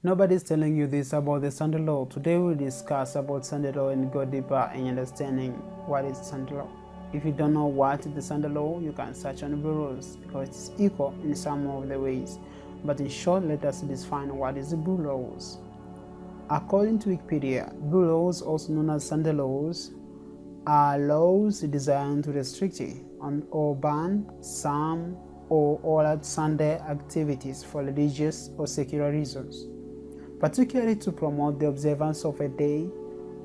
Nobody's telling you this about the Sunday law. Today we'll discuss about Sunday law and go deeper in understanding what is Sunday law. If you don't know what is the Sunday law, you can search on Rules because it's equal in some of the ways. But in short, let us define what is the Blue Laws. According to Wikipedia, Blue Laws, also known as Sunday laws, are laws designed to restrict on or ban some or all Sunday activities for religious or secular reasons, particularly to promote the observance of a day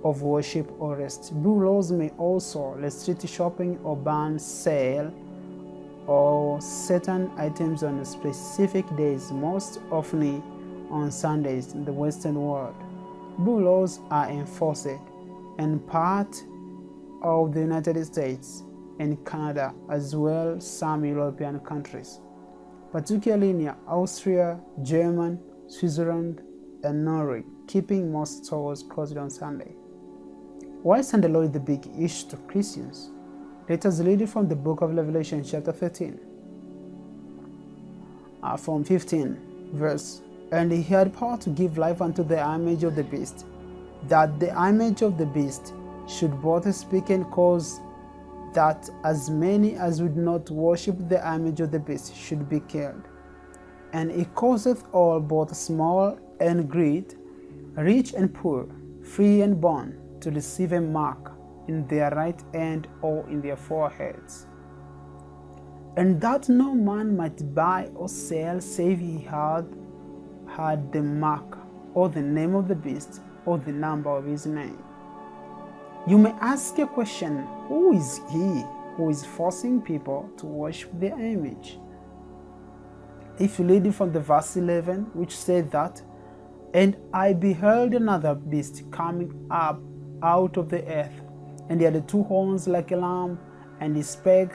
of worship or rest. Blue laws may also restrict shopping or ban sale or certain items on specific days, most often on Sundays in the Western world. Blue laws are enforced in part of the United States and Canada, as well as some European countries, particularly in Austria, Germany, Switzerland, and Norway, keeping most stores closed on Sunday. Why Sunday law is the big issue to Christians? Let us read it from the book of Revelation chapter 13, from 15 verse. And he had power to give life unto the image of the beast, that the image of the beast should both speak and cause that as many as would not worship the image of the beast should be killed. And he causeth all, both small and great, rich and poor, free and bond, to receive a mark in their right hand or in their foreheads, and that no man might buy or sell save he had the mark or the name of the beast or the number of his name. You may ask a question: who is he who is forcing people to worship the image? If you read it from the verse 11, which said that, and I beheld another beast coming up out of the earth, and he had 2 horns like a lamb, and he spake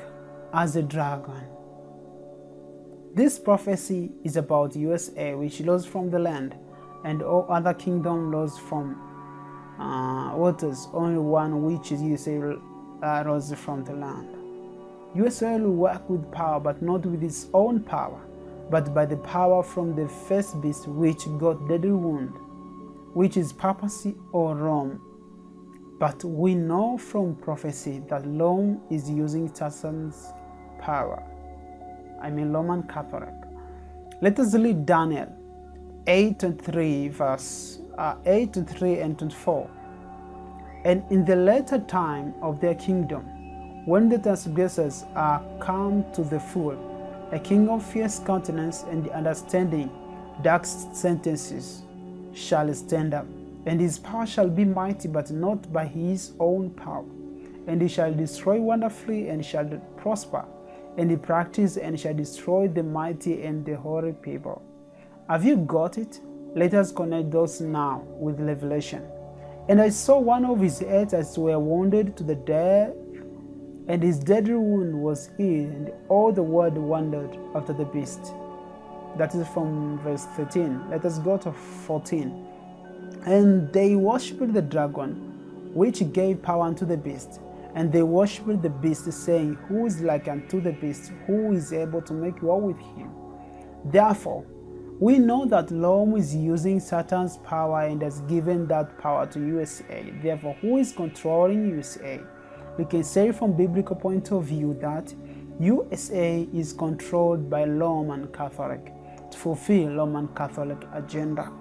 as a dragon. This prophecy is about USA, which rose from the land, and all other kingdom rose from waters. Only one, which is USA, rose from the land. USA will work with power, but not with its own power, but by the power from the first beast which got deadly wound, which is papacy or Rome. But we know from prophecy that Rome is using Satan's power. Roman Catholic. Let us read Daniel 8:3, verse 8:3 and 24. And in the latter time of their kingdom, when the transgressors are come to the full, a king of fierce countenance and understanding dark sentences shall stand up, and his power shall be mighty, but not by his own power. And he shall destroy wonderfully, and shall prosper, and he practice and shall destroy the mighty and the holy people. Have you got it? Let us connect those now with Revelation. And I saw one of his heads as were wounded to the death, and his deadly wound was healed, and all the world wondered after the beast. That is from verse 13. Let us go to 14. And they worshipped the dragon, which gave power unto the beast. And they worshipped the beast, saying, Who is like unto the beast? Who is able to make war with him? Therefore, we know that Rome is using Satan's power and has given that power to USA. Therefore, who is controlling USA? We can say from biblical point of view that USA is controlled by Roman Catholic to fulfill Roman Catholic agenda.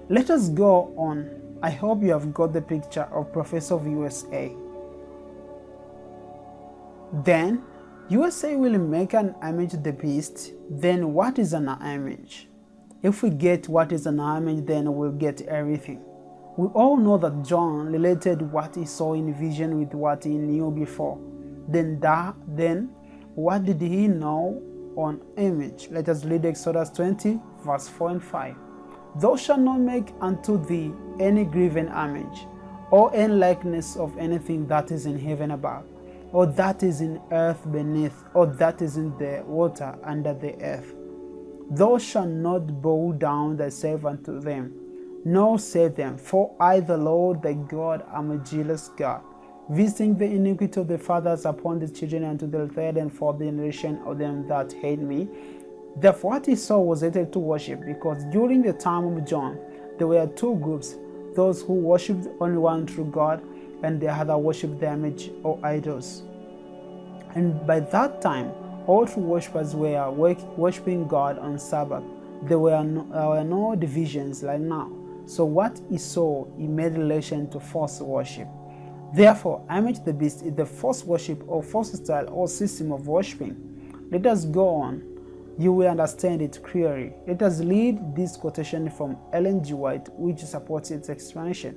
Let us go on. I hope you have got the picture of Professor of USA. Then USA will make an image of the beast. Then what is an image? If we get what is an image, then we'll get everything. We all know that John related what he saw in vision with what he knew before. Then what did he know on image? Let us read Exodus 20, verse 4 and 5. Thou shalt not make unto thee any graven image, or any likeness of anything that is in heaven above, or that is in earth beneath, or that is in the water under the earth. Thou shalt not bow down thyself unto them, nor say them, for I, the Lord thy God, am a jealous God, visiting the iniquity of the fathers upon the children unto the third and fourth generation of them that hate me, Therefore, what he saw was related to worship, because during the time of John, there were two groups: those who worshipped only one true God, and the other worshipped the image or idols. And by that time, all true worshippers were worshipping God on Sabbath. There were no divisions like now. So what he saw, he made relation to false worship. Therefore, image of the beast is the false worship or false style or system of worshiping. Let us go on. You will understand it clearly. Let us read this quotation from Ellen G. White, which supports its explanation.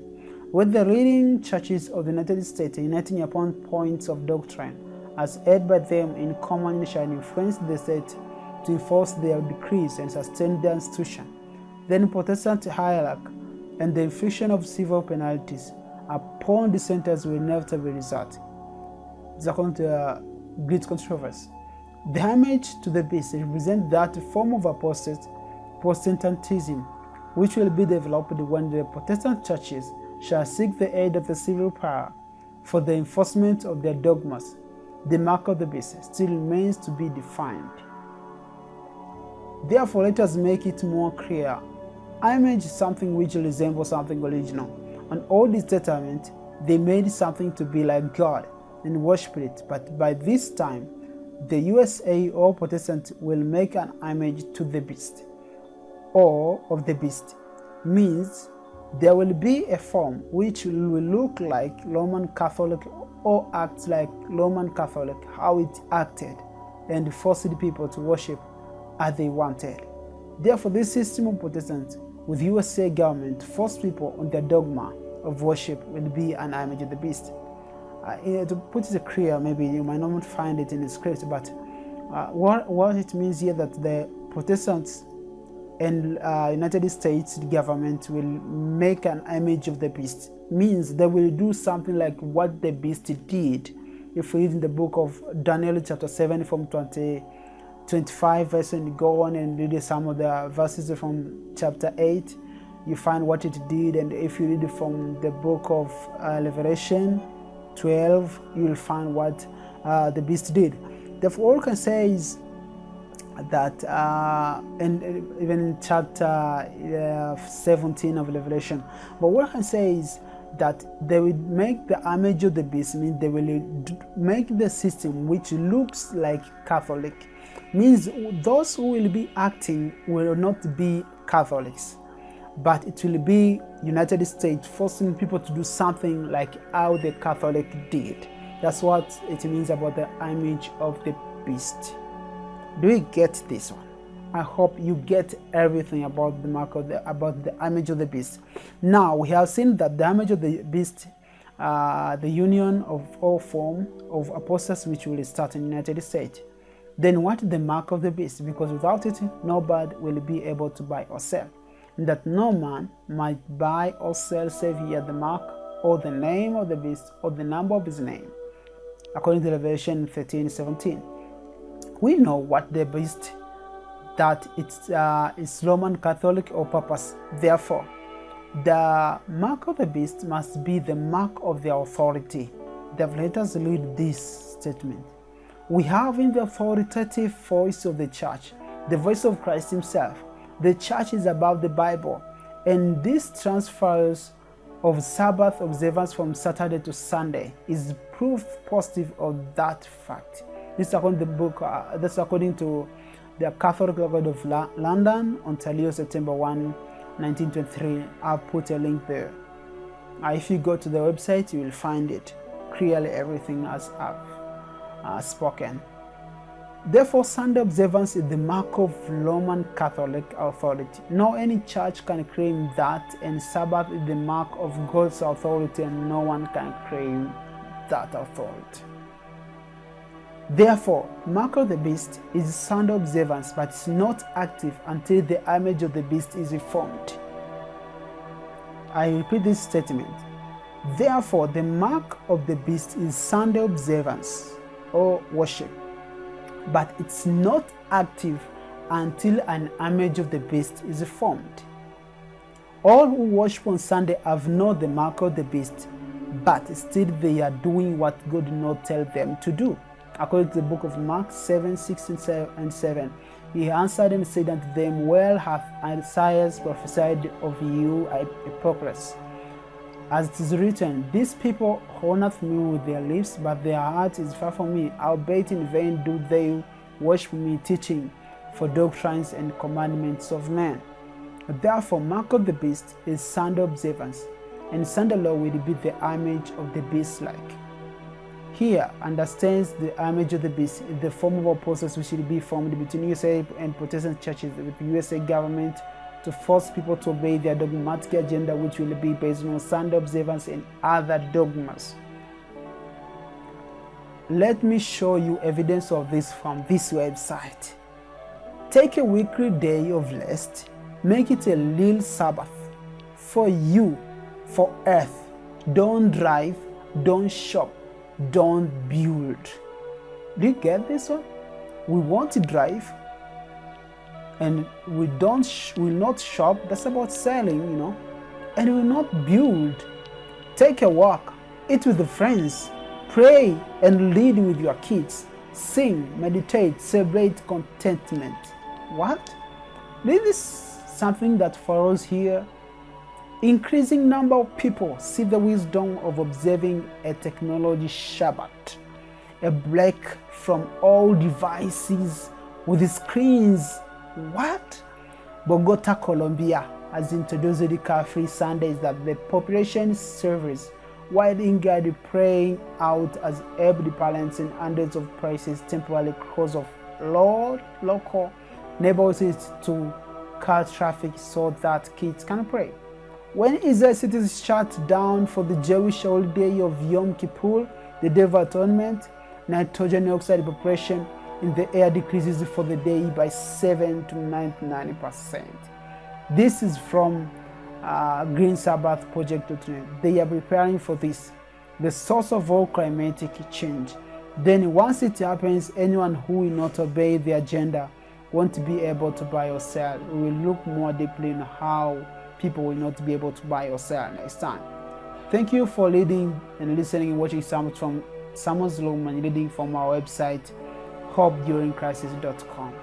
With the leading churches of the United States uniting upon points of doctrine, as held by them in common, shall influence the state to enforce their decrees and sustain their institution. Then Protestant hierarchy and the infliction of civil penalties upon dissenters will inevitably result. This is according to great controversy. The homage to the beast represents that form of Protestantism which will be developed when the Protestant churches shall seek the aid of the civil power for the enforcement of their dogmas. The mark of the beast still remains to be defined. Therefore, let us make it more clear. Image is something which resembles something original. On Old Testament, they made something to be like God and worship it, but by this time, the USA or Protestant will make an image to the beast or of the beast. Means there will be a form which will look like Roman Catholic or act like Roman Catholic, how it acted, and forced people to worship as they wanted. Therefore, this system of Protestant with USA government forced people on their dogma of worship will be an image of the beast. To put it clear, maybe you might not find it in the script, but what it means here that the Protestants and United States government will make an image of the beast means they will do something like what the beast did. If we read in the book of Daniel chapter 7 from 25 verse and go on and read some of the verses from chapter 8, you find what it did. And if you read from the book of Revelation 12, you will find what the beast did. Therefore, all I can say is that, and even in chapter 17 of Revelation, but what I can say is that they will make the image of the beast, means they will make the system which looks like Catholic, means those who will be acting will not be Catholics, but it will be United States forcing people to do something like how the Catholic did. That's what it means about the image of the beast. Do you get this one? I hope you get everything about the mark of about the image of the beast. Now we have seen that the image of the beast, the union of all form of apostles which will start in the United States. Then what is the mark of the beast? Because without it, nobody will be able to buy or sell. And that no man might buy or sell save he had the mark or the name of the beast or the number of his name. According to Revelation 13:17. We know what the beast, that it's Roman Catholic or Papa's. Therefore, the mark of the beast must be the mark of the authority. Therefore, let us read this statement. We have in the authoritative voice of the church, the voice of Christ himself. The church is above the Bible, and this transfers of Sabbath observance from Saturday to Sunday is proof positive of that fact. This is according to the book. That's according to the Catholic Record of London, Ontario, September 1, 1923. I'll put a link there. If you go to the website, you will find it clearly. Everything as I've spoken. Therefore, Sunday observance is the mark of Roman Catholic authority. No any church can claim that, and Sabbath is the mark of God's authority, and no one can claim that authority. Therefore, mark of the beast is Sunday observance, but it's not active until the image of the beast is formed. I repeat this statement. Therefore, the mark of the beast is Sunday observance or worship, but it's not active until an image of the beast is formed. All who worship on Sunday have not the mark of the beast, but still they are doing what God did not tell them to do. According to the book of Mark 7:6 and 7, He answered and said unto them, Well hath Isaiah prophesied of you, hypocrites. As it is written, These people honoureth me with their lips, but their heart is far from me. Albeit in vain do they worship me, teaching for doctrines and commandments of men. Therefore mark of the beast is Sunday observance, and Sunday law will be the image of the beast like. Here understands the image of the beast in the form of a process which will be formed between USA and Protestant churches with the USA government to force people to obey their dogmatic agenda, which will be based on Sunday observance and other dogmas. Let me show you evidence of this from this website. Take a weekly day of rest, make it a little Sabbath for you, for earth. Don't drive, don't shop, don't build. Do you get this one? We want to drive and we will not shop. That's about selling, and we will not build. Take a walk, eat with the friends, pray and lead with your kids, sing, meditate, celebrate contentment. What? This is something that follows here. Increasing number of people see the wisdom of observing a technology Shabbat, a break from all devices with screens. What? Bogota, Colombia has introduced the car-free Sundays that the population serves, while England praying out as helped parents and hundreds of prices temporarily because of local neighborhoods to car traffic so that kids can pray. When Israel cities shut down for the Jewish holiday of Yom Kippur, the Day of Atonement, nitrogen oxide preparation in the air decreases for the day by 7 to 99%. This is from Green Sabbath Project. They are preparing for this, the source of all climatic change. Then once it happens, anyone who will not obey the agenda won't be able to buy or sell. We will look more deeply on how people will not be able to buy or sell next time. Thank you for reading and listening and watching sermons from Sermons Loman, reading from our website, hopeduringcrisis.com.